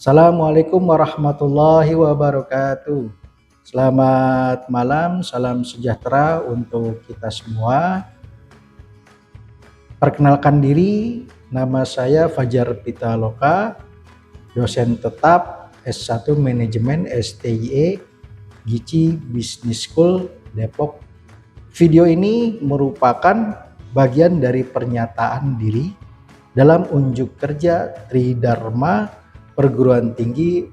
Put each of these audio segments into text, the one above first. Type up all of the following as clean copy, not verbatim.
Assalamualaikum warahmatullahi wabarakatuh. Selamat malam, salam sejahtera untuk kita semua. Perkenalkan diri, nama saya Fajar Pitaloka, dosen tetap S1 Manajemen STIE Gici Business School Depok. Video ini merupakan bagian dari pernyataan diri dalam unjuk kerja Tridharma Perguruan Tinggi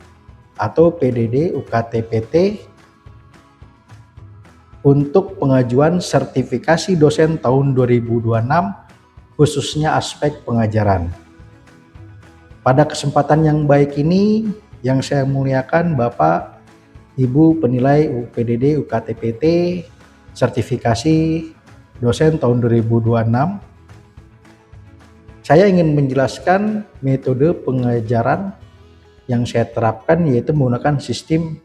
atau PDD UKT-PT untuk pengajuan sertifikasi dosen tahun 2026 khususnya aspek pengajaran. Pada kesempatan yang baik ini yang saya muliakan Bapak Ibu penilai PDD UKT-PT sertifikasi dosen tahun 2026, saya ingin menjelaskan metode pengajaran yang saya terapkan, yaitu menggunakan sistem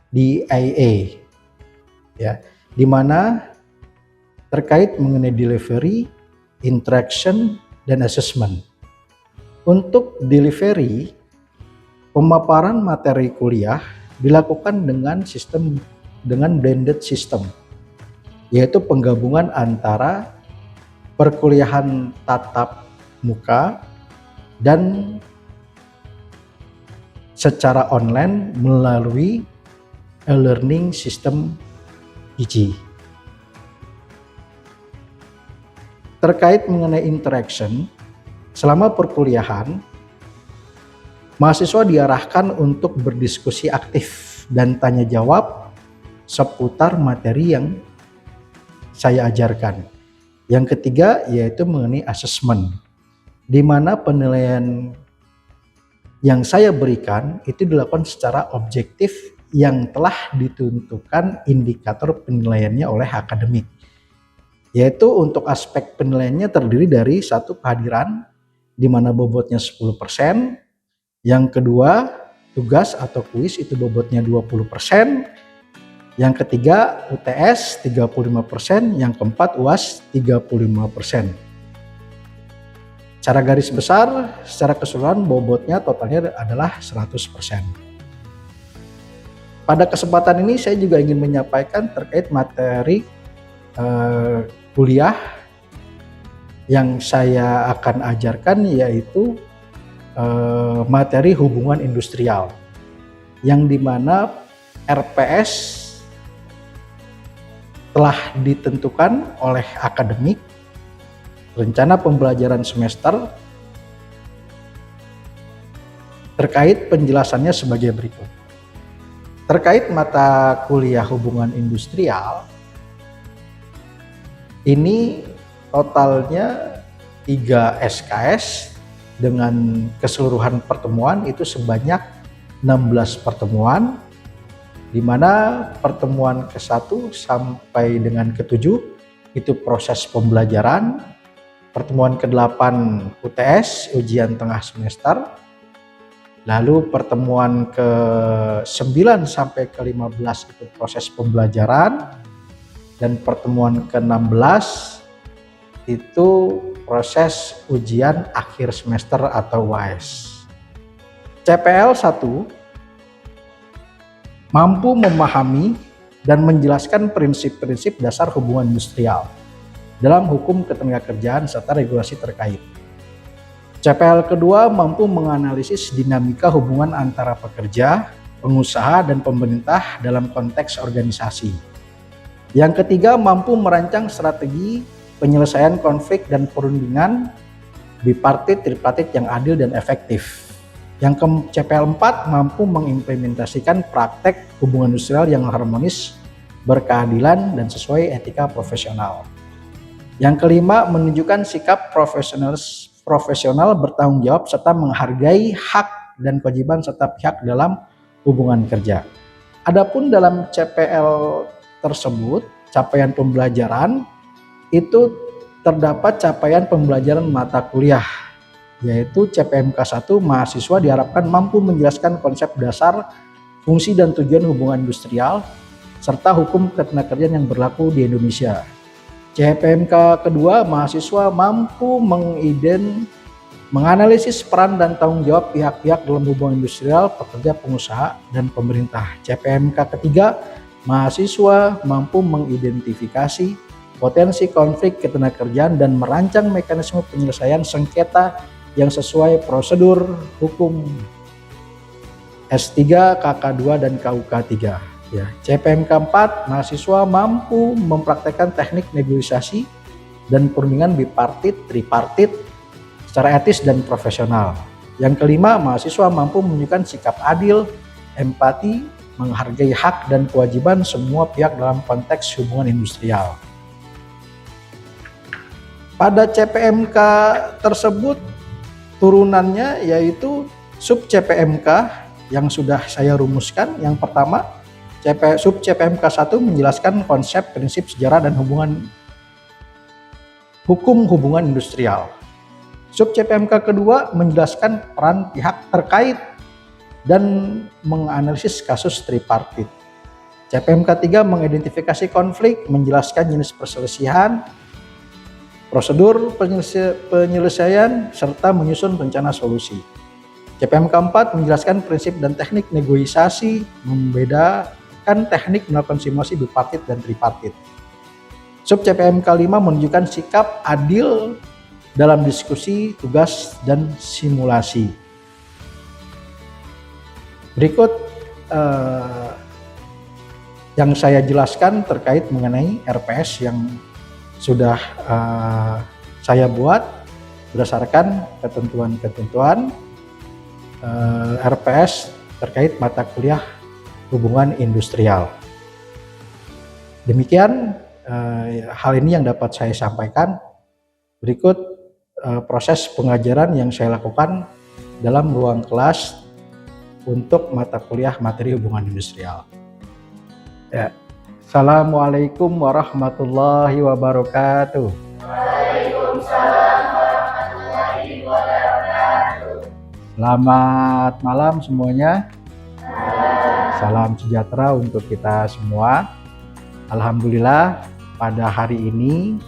DIA, ya, di mana terkait mengenai delivery, interaction, dan assessment. Untuk delivery, pemaparan materi kuliah dilakukan dengan blended system, yaitu penggabungan antara perkuliahan tatap muka dan secara online melalui e-learning system Gici. Terkait mengenai interaction, selama perkuliahan, mahasiswa diarahkan untuk berdiskusi aktif dan tanya jawab seputar materi yang saya ajarkan. Yang ketiga yaitu mengenai assessment, di mana penilaian yang saya berikan itu dilakukan secara objektif yang telah ditentukan indikator penilaiannya oleh akademik. Yaitu untuk aspek penilaiannya terdiri dari satu, kehadiran di mana bobotnya 10%, yang kedua tugas atau kuis itu bobotnya 20%, yang ketiga UTS 35%, yang keempat UAS 35%. Secara garis besar, secara keseluruhan bobotnya totalnya adalah 100%. Pada kesempatan ini saya juga ingin menyampaikan terkait materi kuliah yang saya akan ajarkan, yaitu materi hubungan industrial, yang dimana RPS telah ditentukan oleh akademik, rencana pembelajaran semester. Terkait penjelasannya sebagai berikut. Terkait mata kuliah hubungan industrial, ini totalnya 3 SKS dengan keseluruhan pertemuan itu sebanyak 16 pertemuan, di mana pertemuan ke-1 sampai dengan ke-7 itu proses pembelajaran, pertemuan ke-8 UTS ujian tengah semester, lalu pertemuan ke-9 sampai ke-15 itu proses pembelajaran, dan pertemuan ke-16 itu proses ujian akhir semester atau UAS. CPL 1 mampu memahami dan menjelaskan prinsip-prinsip dasar hubungan industrial dalam hukum ketenagakerjaan serta regulasi terkait. CPL kedua mampu menganalisis dinamika hubungan antara pekerja, pengusaha, dan pemerintah dalam konteks organisasi. Yang ketiga mampu merancang strategi penyelesaian konflik dan perundingan bipartit, tripartit yang adil dan efektif. Yang CPL 4 mampu mengimplementasikan praktek hubungan industrial yang harmonis, berkeadilan, dan sesuai etika profesional. Yang kelima, menunjukkan sikap profesional bertanggung jawab serta menghargai hak dan kewajiban setiap pihak dalam hubungan kerja. Adapun dalam CPL tersebut, capaian pembelajaran itu terdapat capaian pembelajaran mata kuliah, yaitu CPMK 1, mahasiswa diharapkan mampu menjelaskan konsep dasar, fungsi dan tujuan hubungan industrial, serta hukum ketenagakerjaan yang berlaku di Indonesia. CPMK kedua, mahasiswa mampu menganalisis peran dan tanggung jawab pihak-pihak dalam hubungan industrial, pekerja, pengusaha, dan pemerintah. CPMK ketiga, mahasiswa mampu mengidentifikasi potensi konflik ketenagakerjaan dan merancang mekanisme penyelesaian sengketa yang sesuai prosedur hukum S3, KK2, dan KUK 3. Ya, CPMK 4, mahasiswa mampu mempraktekkan teknik negosiasi dan perundingan bipartit, tripartit secara etis dan profesional. Yang kelima, mahasiswa mampu menunjukkan sikap adil, empati, menghargai hak dan kewajiban semua pihak dalam konteks hubungan industrial. Pada CPMK tersebut, turunannya yaitu sub CPMK yang sudah saya rumuskan. Yang pertama, sub CPMK 1 menjelaskan konsep, prinsip, sejarah, dan hukum hubungan industrial. Sub CPMK kedua menjelaskan peran pihak terkait dan menganalisis kasus tripartit. CPMK 3 mengidentifikasi konflik, menjelaskan jenis perselisihan, prosedur penyelesaian, serta menyusun rencana solusi. CPMK 4 menjelaskan prinsip dan teknik negosiasi, membedakan teknik melakukan simulasi bipartit dan tripartit. Sub CPMK 5 menunjukkan sikap adil dalam diskusi, tugas, dan simulasi. Berikut yang saya jelaskan terkait mengenai RPS yang sudah saya buat berdasarkan ketentuan-ketentuan RPS terkait mata kuliah hubungan industrial. Demikian hal ini yang dapat saya sampaikan. Berikut proses pengajaran yang saya lakukan dalam ruang kelas untuk mata kuliah materi hubungan industrial. Ya. Assalamualaikum warahmatullahi wabarakatuh. Waalaikumsalam warahmatullahi wabarakatuh. Selamat malam semuanya. Salam sejahtera untuk kita semua. Alhamdulillah pada hari ini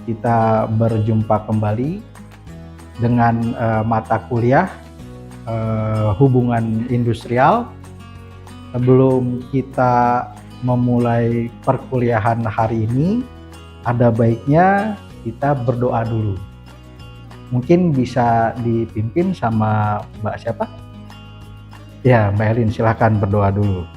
kita berjumpa kembali dengan mata kuliah hubungan industrial. Sebelum kita memulai perkuliahan hari ini, ada baiknya kita berdoa dulu. Mungkin bisa dipimpin sama Mbak siapa? Ya, Mbak Elin, silahkan berdoa dulu.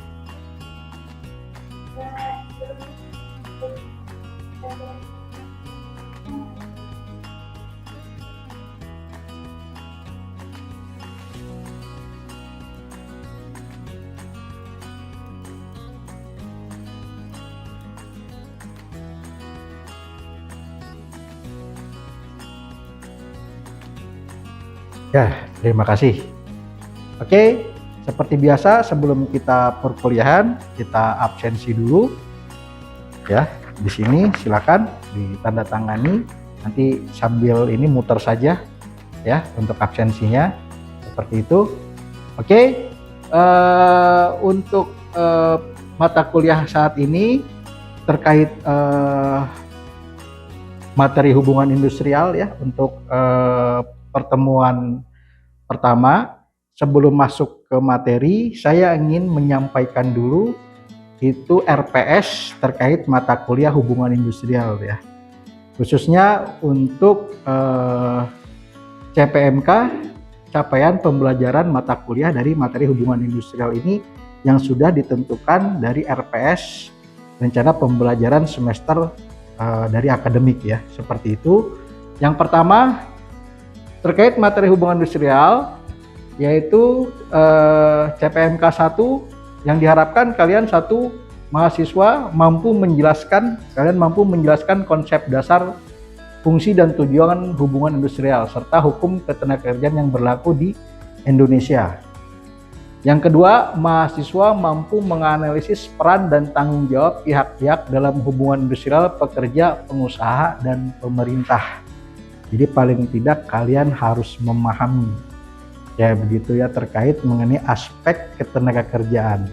Ya, terima kasih. Oke, seperti biasa sebelum kita perkuliahan, kita absensi dulu. Ya, di sini silakan ditandatangani. Nanti sambil ini muter saja ya untuk absensinya. Seperti itu. Oke, untuk mata kuliah saat ini terkait materi hubungan industrial ya untuk pertemuan pertama. Sebelum masuk ke materi, saya ingin menyampaikan dulu itu RPS terkait mata kuliah hubungan industrial ya. Khususnya untuk CPMK, capaian pembelajaran mata kuliah dari materi hubungan industrial ini yang sudah ditentukan dari RPS, rencana pembelajaran semester dari akademik ya, seperti itu. Yang pertama terkait materi hubungan industrial yaitu CPMK 1 yang diharapkan kalian mahasiswa mampu menjelaskan konsep dasar, fungsi dan tujuan hubungan industrial serta hukum ketenagakerjaan yang berlaku di Indonesia. Yang kedua, mahasiswa mampu menganalisis peran dan tanggung jawab pihak-pihak dalam hubungan industrial, pekerja, pengusaha, dan pemerintah. Jadi paling tidak kalian harus memahami ya begitu ya terkait mengenai aspek ketenagakerjaan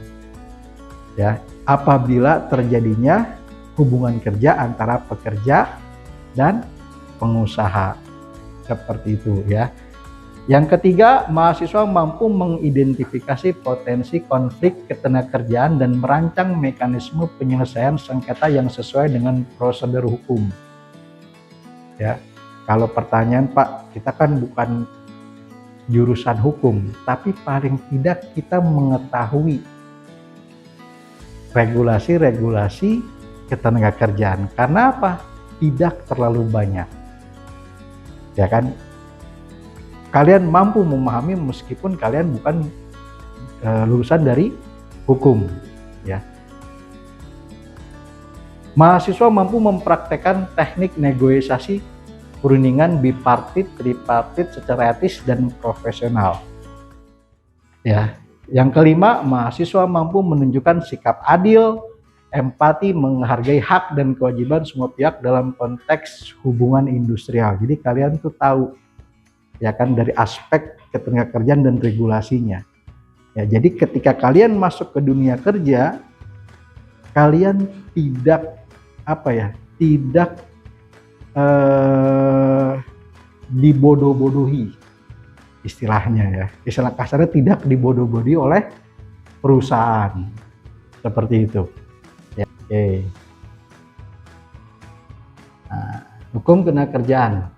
ya apabila terjadinya hubungan kerja antara pekerja dan pengusaha seperti itu ya. Yang ketiga, mahasiswa mampu mengidentifikasi potensi konflik ketenagakerjaan dan merancang mekanisme penyelesaian sengketa yang sesuai dengan prosedur hukum. Ya, kalau pertanyaan Pak, kita kan bukan jurusan hukum, tapi paling tidak kita mengetahui regulasi-regulasi ketenagakerjaan. Karena apa? Tidak terlalu banyak. Ya kan? Kalian mampu memahami meskipun kalian bukan lulusan dari hukum, ya. Mahasiswa mampu mempraktekkan teknik negosiasi perundingan bipartit, tripartit secara etis dan profesional. Ya. Yang kelima, mahasiswa mampu menunjukkan sikap adil, empati, menghargai hak dan kewajiban semua pihak dalam konteks hubungan industrial. Jadi kalian tuh tahu, ya kan, dari aspek ketenagakerjaan dan regulasinya. Ya, jadi ketika kalian masuk ke dunia kerja, kalian tidak dibodoh-bodohi, istilahnya ya. Istilah kasarnya tidak dibodoh-bodohi oleh perusahaan. Seperti itu. Ya, oke. Nah, hukum ketenagakerjaan.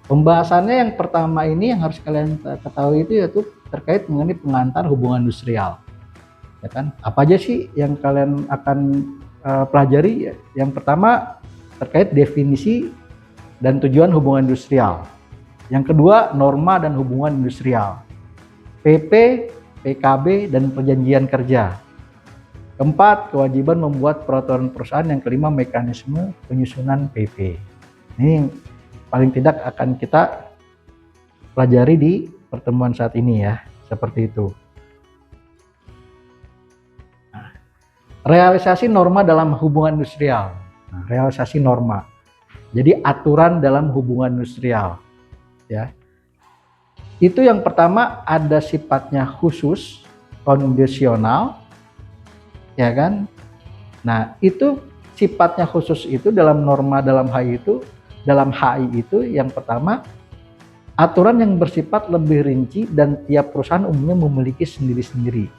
Pembahasannya yang pertama ini yang harus kalian ketahui itu yaitu terkait mengenai pengantar hubungan industrial, ya kan? Apa aja sih yang kalian akan pelajari? Yang pertama terkait definisi dan tujuan hubungan industrial. Yang kedua norma dan hubungan industrial, PP, PKB dan perjanjian kerja. Keempat, kewajiban membuat peraturan perusahaan. Yang kelima, mekanisme penyusunan PP. Ini paling tidak akan kita pelajari di pertemuan saat ini ya, seperti itu. Realisasi norma dalam hubungan industrial. Realisasi norma. Jadi aturan dalam hubungan industrial, ya. Itu yang pertama ada sifatnya khusus, kondisional, ya kan? Nah, itu sifatnya khusus itu dalam norma dalam HI itu yang pertama, aturan yang bersifat lebih rinci dan tiap perusahaan umumnya memiliki sendiri-sendiri.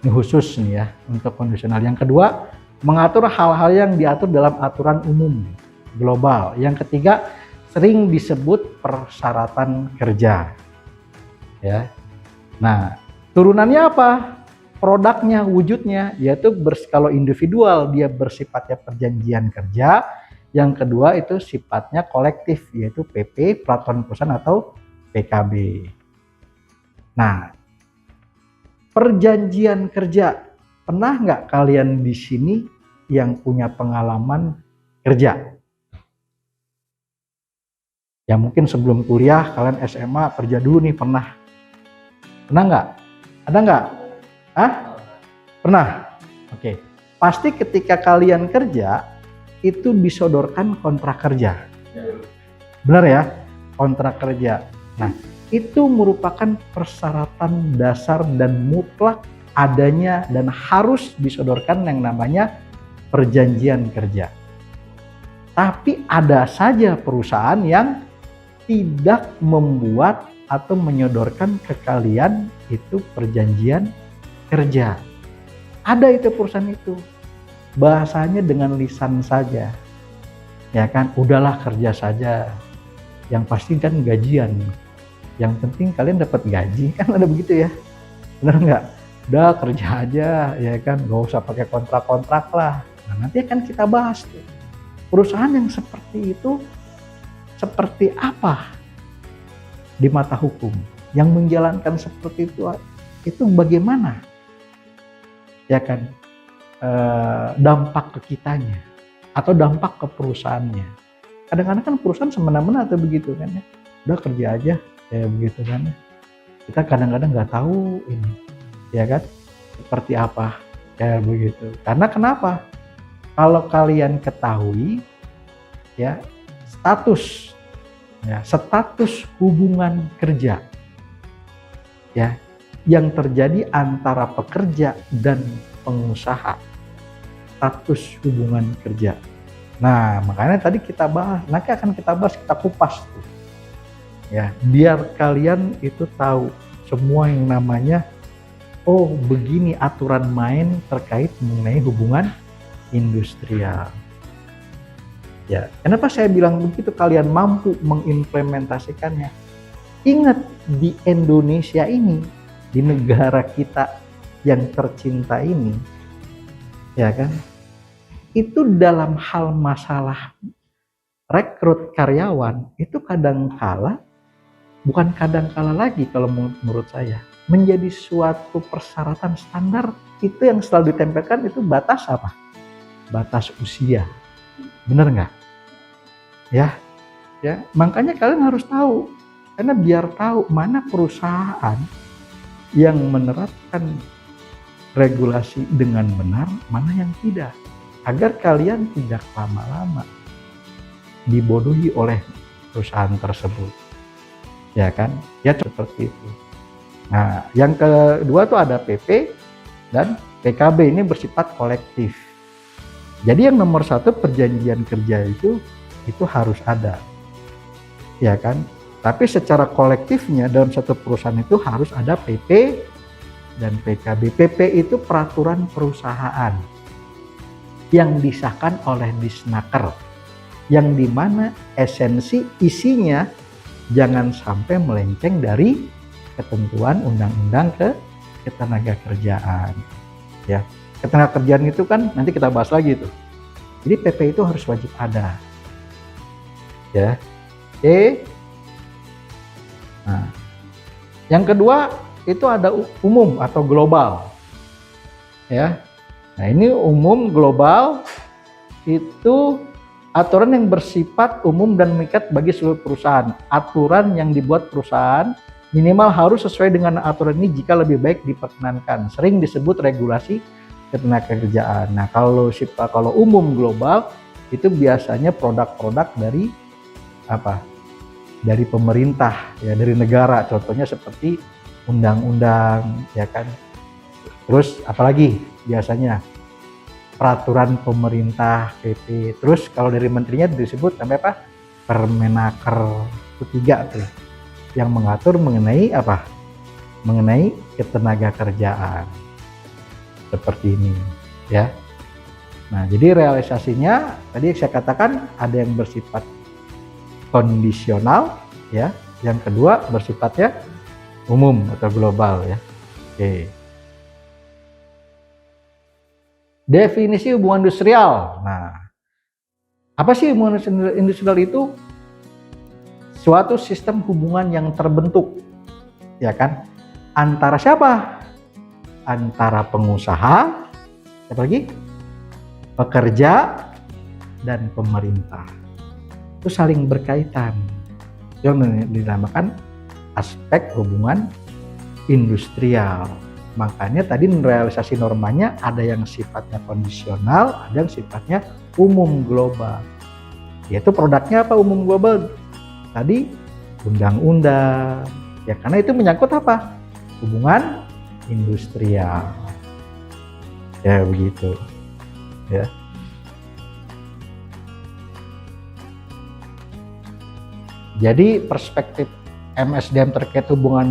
Ini khusus nih ya untuk kondisional. Yang kedua, mengatur hal-hal yang diatur dalam aturan umum global. Yang ketiga, sering disebut persyaratan kerja. Ya. Nah, turunannya apa? Produknya, wujudnya, yaitu kalau individual dia bersifatnya perjanjian kerja. Yang kedua itu sifatnya kolektif, yaitu PP, peraturan perusahaan atau PKB. Nah, perjanjian kerja, pernah nggak kalian di sini yang punya pengalaman kerja? Ya mungkin sebelum kuliah, kalian SMA kerja dulu nih, pernah? Pernah nggak? Ada nggak? Pernah? Oke. Pasti ketika kalian kerja, itu disodorkan kontrak kerja. Benar ya? Kontrak kerja. Nah, itu merupakan persyaratan dasar dan mutlak adanya dan harus disodorkan yang namanya perjanjian kerja. Tapi ada saja perusahaan yang tidak membuat atau menyodorkan ke kalian itu perjanjian kerja. Ada itu perusahaan itu. Bahasanya dengan lisan saja, ya kan, udahlah kerja saja, yang pasti kan gajian, yang penting kalian dapat gaji, kan ada begitu ya, benar nggak? Udah kerja aja, ya kan, nggak usah pakai kontrak-kontrak lah. Nah, nanti akan kita bahas tuh perusahaan yang seperti itu seperti apa di mata hukum, yang menjalankan seperti itu bagaimana, ya kan? Dampak ke kitanya atau dampak ke perusahaannya. Kadang-kadang kan perusahaan semena-mena atau begitu kan ya, udah kerja aja ya begitu kan ya. Kita kadang-kadang nggak tahu ini, ya kan, seperti apa ya begitu. Karena kenapa? Kalau kalian ketahui ya status hubungan kerja ya yang terjadi antara pekerja dan pengusaha, status hubungan kerja. Nah, makanya tadi kita bahas, nanti akan kita bahas, kita kupas tuh. Ya, biar kalian itu tahu semua yang namanya, oh begini aturan main terkait mengenai hubungan industrial. Ya, kenapa saya bilang begitu? Kalian mampu mengimplementasikannya. Ingat, di Indonesia ini, di negara kita yang tercinta ini, ya kan, itu dalam hal masalah rekrut karyawan itu bukan kadang-kala lagi kalau menurut saya, menjadi suatu persyaratan standar. Itu yang selalu ditempelkan itu batas apa? Batas usia. Bener nggak? Ya, makanya kalian harus tahu, karena biar tahu mana perusahaan yang menerapkan regulasi dengan benar, mana yang tidak, agar kalian tidak lama-lama dibodohi oleh perusahaan tersebut, ya kan? Ya seperti itu. Nah, yang kedua tuh ada PP dan PKB, ini bersifat kolektif. Jadi yang nomor satu, perjanjian kerja itu harus ada, ya kan? Tapi secara kolektifnya dalam satu perusahaan itu harus ada PP dan PKB. PP itu peraturan perusahaan yang disahkan oleh Disnaker, yang dimana esensi isinya jangan sampai melenceng dari ketentuan undang-undang ketenaga kerjaan. Ya, ketenaga kerjaan itu kan nanti kita bahas lagi tuh. Jadi PP itu harus wajib ada. Ya. Oke. Nah, yang kedua itu ada umum atau global. Ya. Nah, ini umum global itu aturan yang bersifat umum dan mengikat bagi seluruh perusahaan. Aturan yang dibuat perusahaan minimal harus sesuai dengan aturan ini jika lebih baik diperkenankan. Sering disebut regulasi ketenaga kerjaan. Nah, kalau umum global itu biasanya produk-produk dari apa? Dari pemerintah, ya, dari negara. Contohnya seperti undang-undang, ya kan. Terus apalagi biasanya peraturan pemerintah, PP. Terus kalau dari menterinya disebut sampai apa? Permenaker ketiga tuh, yang mengatur mengenai apa? Mengenai ketenaga kerjaan. Seperti ini, ya. Nah, jadi realisasinya tadi saya katakan ada yang bersifat kondisional, ya. Yang kedua bersifatnya umum atau global, ya. Oke. Definisi hubungan industrial. Nah, apa sih hubungan industrial itu? Suatu sistem hubungan yang terbentuk, ya kan? Antara siapa? Antara pengusaha, siapa lagi? Pekerja dan pemerintah. Itu saling berkaitan. Yang dinamakan aspek hubungan industrial. Makanya tadi realisasi normanya ada yang sifatnya kondisional, ada yang sifatnya umum global. Yaitu produknya apa umum global? Tadi undang-undang. Ya karena itu menyangkut apa? Hubungan industrial. Ya begitu. Ya. Jadi perspektif MSDM terkait hubungan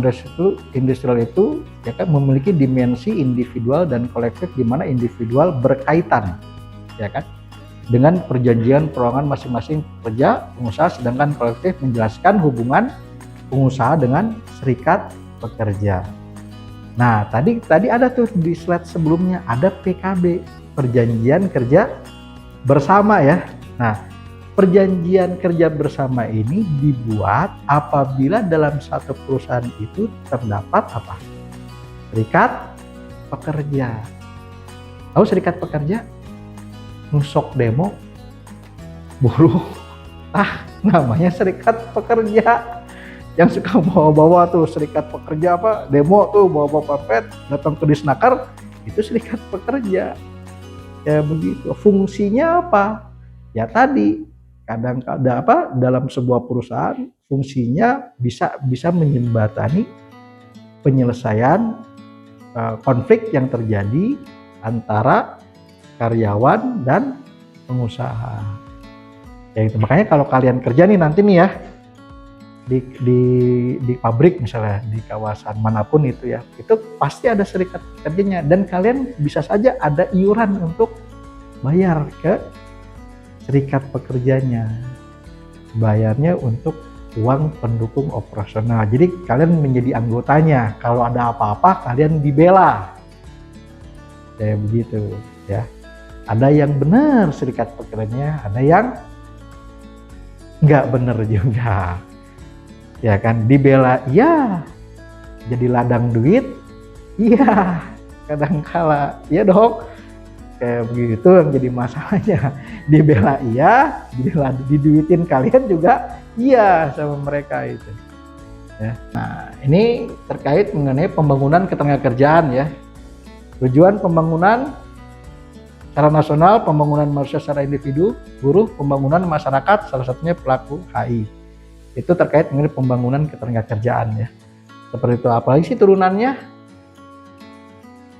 industrial itu ya kan memiliki dimensi individual dan kolektif, di mana individual berkaitan ya kan dengan perjanjian perorangan masing-masing pekerja pengusaha, sedangkan kolektif menjelaskan hubungan pengusaha dengan serikat pekerja. Nah, tadi ada tuh di slide sebelumnya ada PKB, perjanjian kerja bersama ya. Nah, perjanjian kerja bersama ini dibuat apabila dalam satu perusahaan itu terdapat apa? Serikat pekerja. Tahu serikat pekerja? Nusok demo buruh. Namanya serikat pekerja. Yang suka bawa-bawa tuh serikat pekerja apa? Demo tuh bawa-bawa pamflet, datang ke Disnaker, itu serikat pekerja. Ya begitu. Fungsinya apa? Ya tadi kadang-kadang dalam sebuah perusahaan fungsinya bisa menjembatani penyelesaian konflik yang terjadi antara karyawan dan pengusaha. Ya itu makanya kalau kalian kerja nih nanti nih ya, di pabrik misalnya, di kawasan manapun itu ya, itu pasti ada serikat pekerjanya, dan kalian bisa saja ada iuran untuk bayar ke serikat pekerjanya. Bayarnya untuk uang pendukung operasional. Jadi kalian menjadi anggotanya. Kalau ada apa-apa kalian dibela. Kayak begitu ya. Ada yang benar serikat pekerjanya, ada yang nggak benar juga. Ya kan, dibela iya, jadi ladang duit iya, kadang kala iya dong. Kayak begitu yang jadi masalahnya. Dibela iya, diduitin kalian juga iya sama mereka itu ya. Nah, ini terkait mengenai pembangunan ketenagakerjaan ya. Tujuan pembangunan secara nasional, pembangunan manusia secara individu, buruh, pembangunan masyarakat, salah satunya pelaku HI. Itu terkait mengenai pembangunan ketenagakerjaan ya. Seperti itu. Apalagi sih turunannya?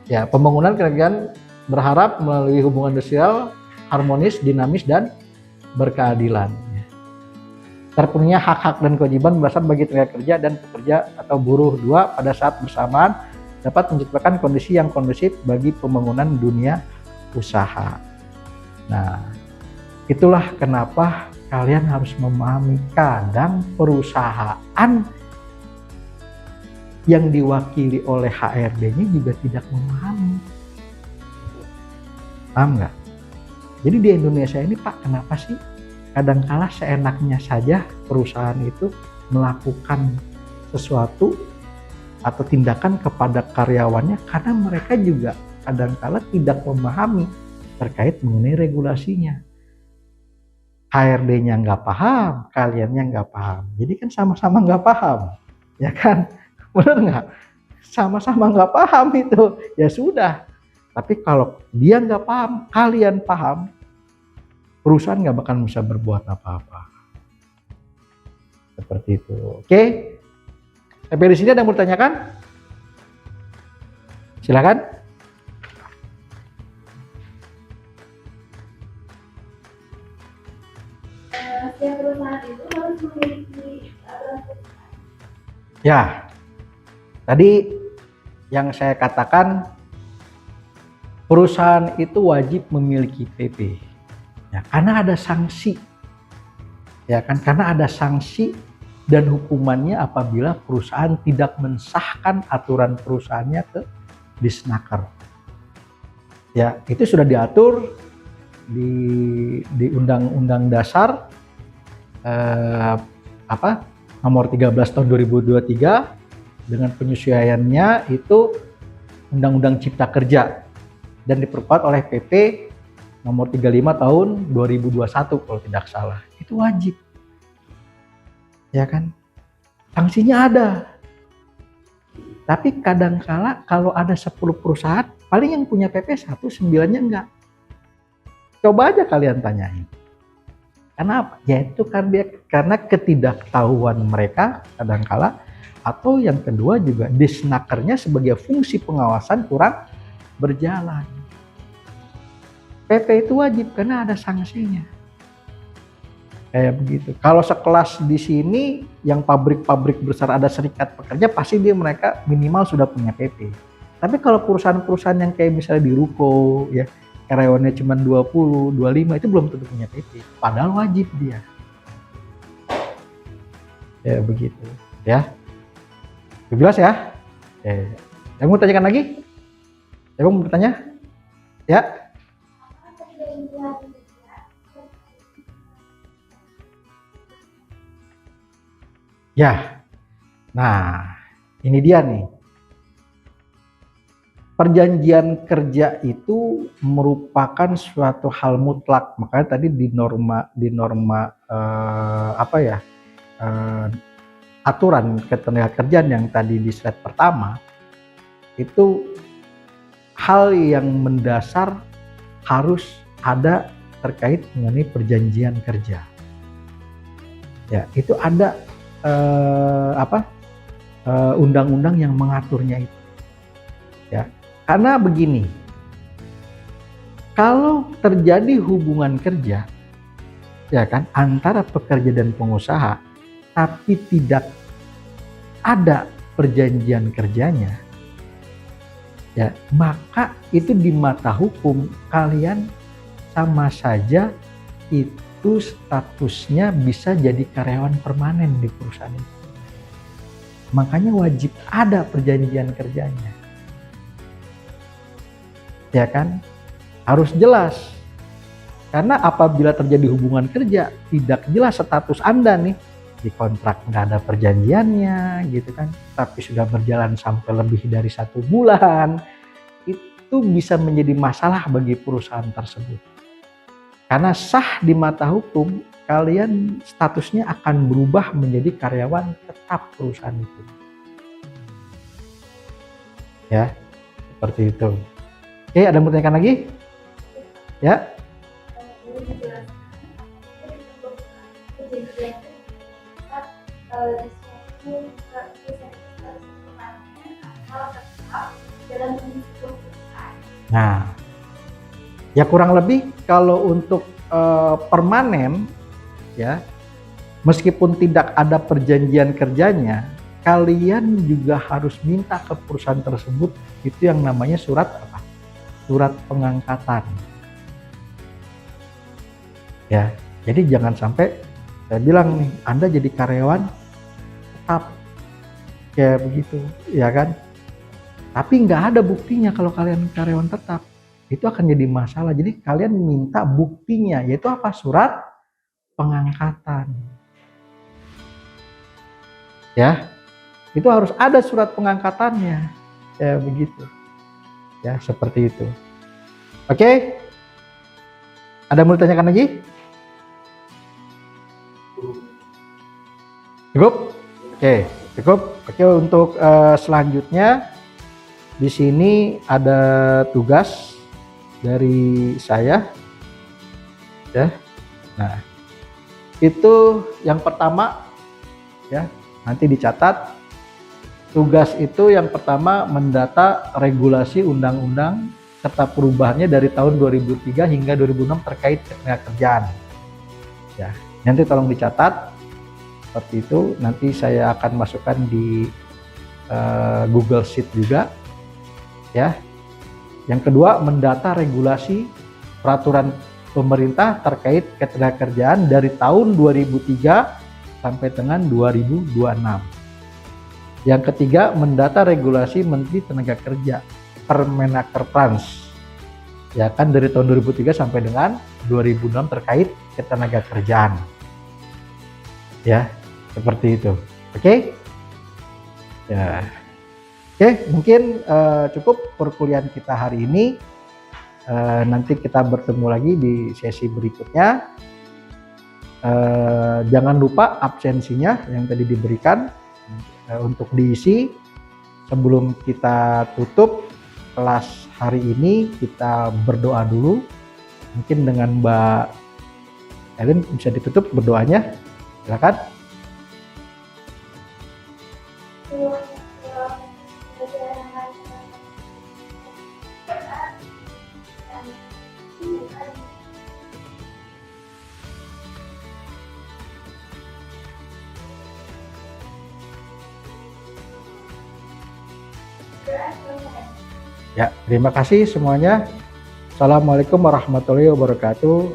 Ya, pembangunan ketenagakerjaan berharap melalui hubungan sosial harmonis, dinamis, dan berkeadilan. Terpenuhnya hak-hak dan kewajiban berdasar bagi tenaga kerja dan pekerja atau buruh dua pada saat bersamaan dapat menciptakan kondisi yang kondusif bagi pembangunan dunia usaha. Nah, itulah kenapa kalian harus memahami, kadang perusahaan yang diwakili oleh HRD-nya juga tidak memahami. Paham nggak? Jadi di Indonesia ini Pak, kenapa sih kadangkala seenaknya saja perusahaan itu melakukan sesuatu atau tindakan kepada karyawannya, karena mereka juga kadangkala tidak memahami terkait mengenai regulasinya. HRD-nya nggak paham, kaliannya nggak paham. Jadi kan sama-sama nggak paham, ya kan? Benar nggak? Sama-sama nggak paham itu, ya sudah. Tapi kalau dia nggak paham, kalian paham, perusahaan nggak bakal bisa berbuat apa-apa. Seperti itu. Oke? Sampai di sini ada yang mau ditanyakan? Silakan. Setiap perusahaan itu harus memiliki aturan. Ya, tadi yang saya katakan, perusahaan itu wajib memiliki PP. Ya, karena ada sanksi. Ya kan, karena ada sanksi dan hukumannya apabila perusahaan tidak mensahkan aturan perusahaannya ke Disnaker. Ya, itu sudah diatur di Undang-Undang Dasar nomor 13 tahun 2023, dengan penyesuaiannya itu Undang-Undang Cipta Kerja dan diperkuat oleh PP nomor 35 tahun 2021 kalau tidak salah. Itu wajib. Ya kan? Sanksinya ada. Tapi kadangkala kalau ada 10 perusahaan, paling yang punya PP 1, 9-nya enggak. Coba aja kalian tanyain. Kenapa? Yaitu karena ketidaktahuan mereka kadangkala, atau yang kedua juga Disnakernya sebagai fungsi pengawasan kurang berjalan. PP itu wajib karena ada sanksinya. Kayak begitu. Kalau sekelas di sini yang pabrik-pabrik besar ada serikat pekerja, pasti mereka minimal sudah punya PP. Tapi kalau perusahaan-perusahaan yang kayak misalnya di ruko ya, karyawannya cuma 20, 25, itu belum tentu punya PP. Padahal wajib dia. Ya begitu. Ya. Jelas ya? Yang mau tanyakan lagi? Yang mau bertanya? Ya. Ya, nah ini dia nih. Perjanjian kerja itu merupakan suatu hal mutlak. Makanya tadi di norma aturan ketenagakerjaan yang tadi di slide pertama, itu hal yang mendasar harus ada terkait mengenai perjanjian kerja. Ya, itu ada undang-undang yang mengaturnya itu. Ya, karena begini, kalau terjadi hubungan kerja, ya kan, antara pekerja dan pengusaha, tapi tidak ada perjanjian kerjanya, ya, maka itu di mata hukum kalian sama saja itu statusnya bisa jadi karyawan permanen di perusahaan itu. Makanya wajib ada perjanjian kerjanya. Ya kan? Harus jelas. Karena apabila terjadi hubungan kerja tidak jelas status Anda nih, di kontrak nggak ada perjanjiannya gitu kan, tapi sudah berjalan sampai lebih dari 1 bulan, itu bisa menjadi masalah bagi perusahaan tersebut. Karena sah di mata hukum, kalian statusnya akan berubah menjadi karyawan tetap perusahaan itu. Ya, seperti itu. Oke, ada yang mau tanyakan lagi? Ya. Nah, ya kurang lebih kalau untuk permanen, ya, meskipun tidak ada perjanjian kerjanya, kalian juga harus minta ke perusahaan tersebut itu yang namanya surat apa? Surat pengangkatan. Ya, jadi jangan sampai saya bilang nih, Anda jadi karyawan tetap kayak begitu, ya kan? Tapi nggak ada buktinya kalau kalian karyawan tetap, itu akan jadi masalah. Jadi kalian minta buktinya, yaitu apa? Surat pengangkatan. Ya, itu harus ada surat pengangkatannya, ya begitu. Ya, seperti itu. Oke? Ada yang mau ditanyakan lagi? Cukup? Oke, cukup. Oke, untuk selanjutnya di sini ada tugas dari saya, ya. Nah, itu yang pertama, ya, nanti dicatat. Tugas itu yang pertama mendata regulasi undang-undang serta perubahannya dari tahun 2003 hingga 2006 terkait ketenagakerjaan. Ya, nanti tolong dicatat seperti itu. Nanti saya akan masukkan di Google Sheet juga. Ya. Yang kedua, mendata regulasi peraturan pemerintah terkait ketenagakerjaan dari tahun 2003 sampai dengan 2026. Yang ketiga, mendata regulasi Menteri Tenaga Kerja Permenakertrans, ya kan, dari tahun 2003 sampai dengan 2006 terkait ketenagakerjaan. Ya, seperti itu. Oke? Ya. Oke, mungkin cukup perkuliahan kita hari ini. Nanti kita bertemu lagi di sesi berikutnya. Jangan lupa absensinya yang tadi diberikan untuk diisi. Sebelum kita tutup kelas hari ini, kita berdoa dulu. Mungkin dengan Mbak Elin bisa ditutup berdoanya. Silakan. Ya, terima kasih semuanya. Assalamualaikum warahmatullahi wabarakatuh.